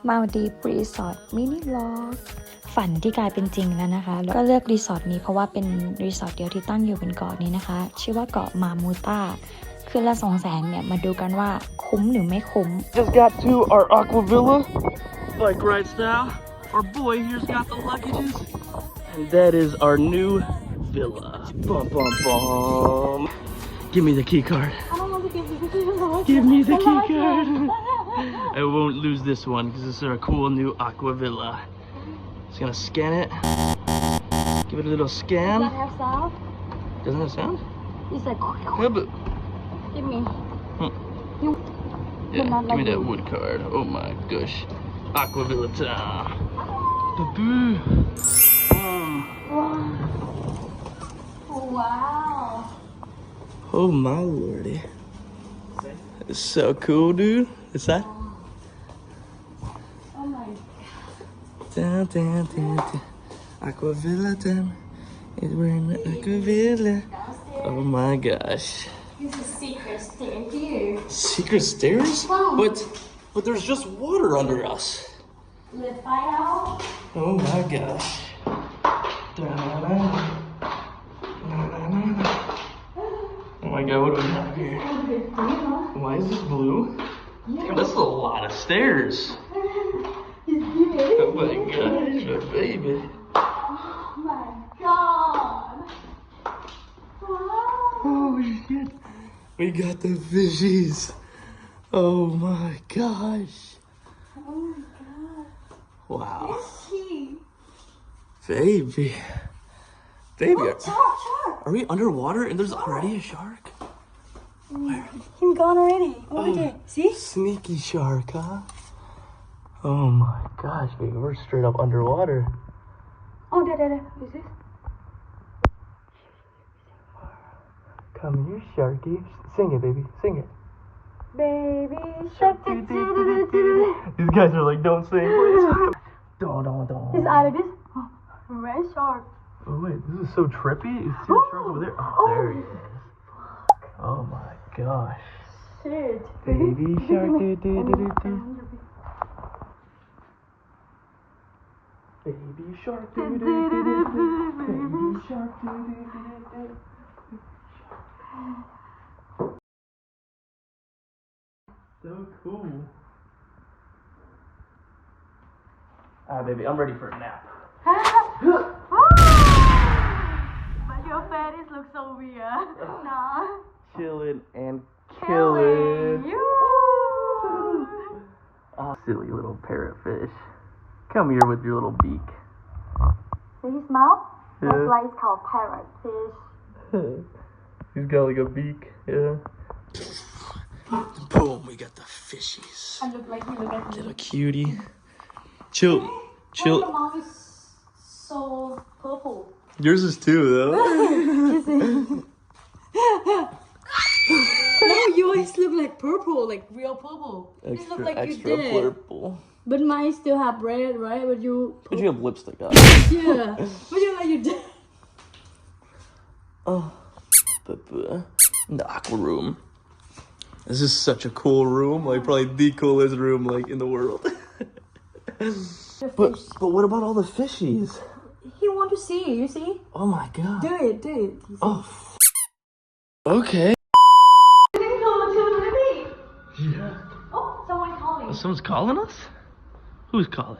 มาดีฟรีสอร์ทมินิวอล์กฝันที่กลายเป็นจริงแล้วนะคะแล้วก็เลือกรีสอร์ทนี้เพราะว่าเป็นรีสอร์ทเดียวที่ตั้งอยู่บนเกาะนี้นะคะชื่อว่าเกาะมามูต้าคืนละ200,000เนี่ยมาดูกันว่าคุ้มหรือไม่คุ้ม Just got to our aqua villa, bike ride style. Our boy here's got the luggages, and that is our new villa. Bum bum bum. Give me the key card. Give me the key card. I won't lose this one because this is our cool new aqua villa. Just gonna scan it. Give it a little scan. Does that have sound? Doesn't have sound? It's like Yeah, but give me yeah, give me that wood card. Oh my gosh. Aqua villa time. Boo. wow Oh my lordy. It's so cool, dude. What's that? oh my Down, down, down, down. Aqua villa time. We're in the aqua villa. Oh my gosh. this is secret stair here Secret stairs? But there's just water under us. let's find out Oh my gosh. Da-na-na. Oh my god, what do we have here? Why is this blue? Damn, that's a lot of stairs. Oh my gosh, my baby. oh my god wow Oh shit. We got the fishies. Oh my gosh. oh my god Wow. Fishy. Baby. Baby, shark are we underwater and there's already a shark? him gone already over there see Sneaky shark, huh? Oh my gosh, baby, we're straight up underwater. oh there is this Come here, Sharky. Sing it, baby. Sing it. baby shark These guys are like, don't sing, please. Don't. his eye like this red shark Oh, wait, this is so trippy. Is see the shark over there? Oh, there he is. Oh my gosh. shit Baby shark, do. Baby shark, do. Baby shark, do. So cool. Baby, I'm ready for a nap. but your face looks so weird nah Chilling and killing. you Silly little parrotfish. Come here with your little beak. see his mouth Yeah. that's why it's called parrotfish He's got like a beak, yeah. Boom, we got the fishies. and look like he look at me Little cutie. Chill. why your mouth is so purple Yours is too, though. no yours look like purple like real purple this look like you extra did purple. but mine still have red right but you But you have lipstick on. yeah but you like you did Oh, the aqua room. This is such a cool room, like probably the coolest room like in the world. But what about all the fishies? he want to see you see Oh my god. do it Oh. Okay. Yeah. oh someone calling Someone's calling us? Who's calling?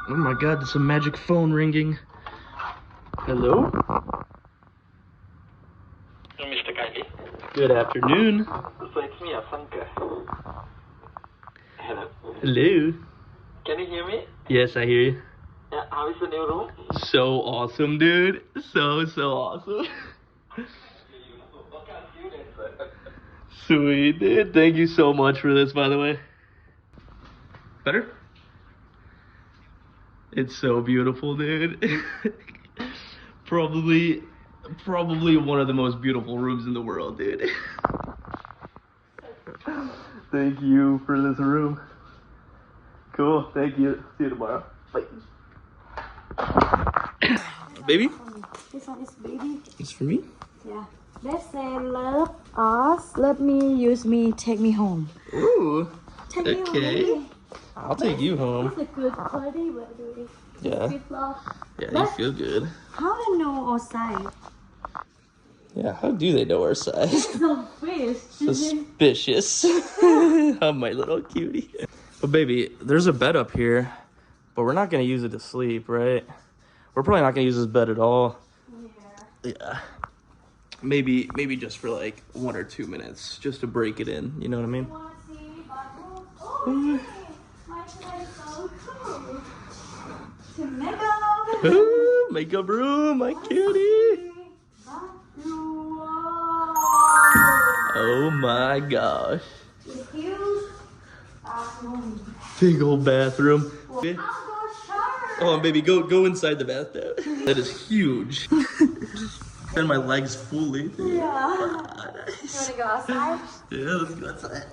Oh my god, there's a magic phone ringing. Hello? Mr. Kylie. Good afternoon. So it's me, Asanka. Hello. Hello. Can you hear me? Yes, I hear you. Yeah, how is the new room? So awesome, dude. So awesome. What kind of unit, sir? Sweet, dude. Thank you so much for this, by the way. Better? It's so beautiful, dude. Probably one of the most beautiful rooms in the world, dude. Thank you for this room. Cool. Thank you. See you tomorrow. Bye. Baby? this one is baby It's for me? yeah let's say love us love me use me take me home Ooh. take me home Okay. baby I'll take you home. It's a good quality, but it's Yeah. good love. Yeah, you feel good. How to know our size? Yeah, how do they know our size? So fish. Suspicious. Oh, my little cutie. But baby, there's a bed up here, but we're not gonna use it to sleep, right? We're probably not gonna use this bed at all. Yeah. Maybe just for like 1 or 2 minutes, just to break it in. You know what I mean? Wanna see bathroom? Oh, my bed is so cool. To make up. Ooh, makeup room, my cutie. Bathroom. Oh my gosh. It's huge. Bathroom. Big old bathroom. Outdoor shower. Oh, baby, go inside the bathtub. That is huge. And my legs fully. Yeah. Ah, nice. You wanna go outside? Yeah, let's go outside.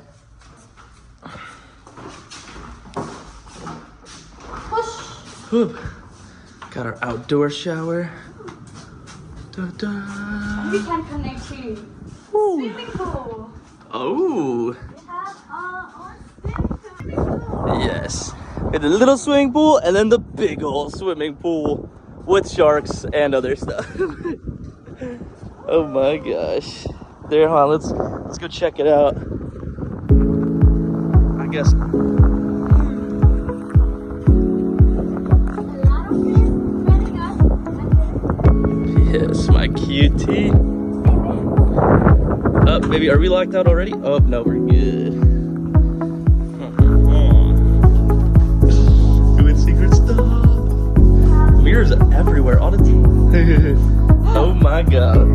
Push. Whoop. Got our outdoor shower. Da-da. We can connect to swimming pool. Oh, We have our swimming pool. yes. We had the little swimming pool and then the big old swimming pool with sharks and other stuff. Oh my gosh. There, hold on, let's go check it out. I guess. A lot of fish swimming us. Yes, my cutie. Baby, are we locked out already? Oh, no, we're good. Doing secret stuff. Mirrors everywhere all the time. Oh my god.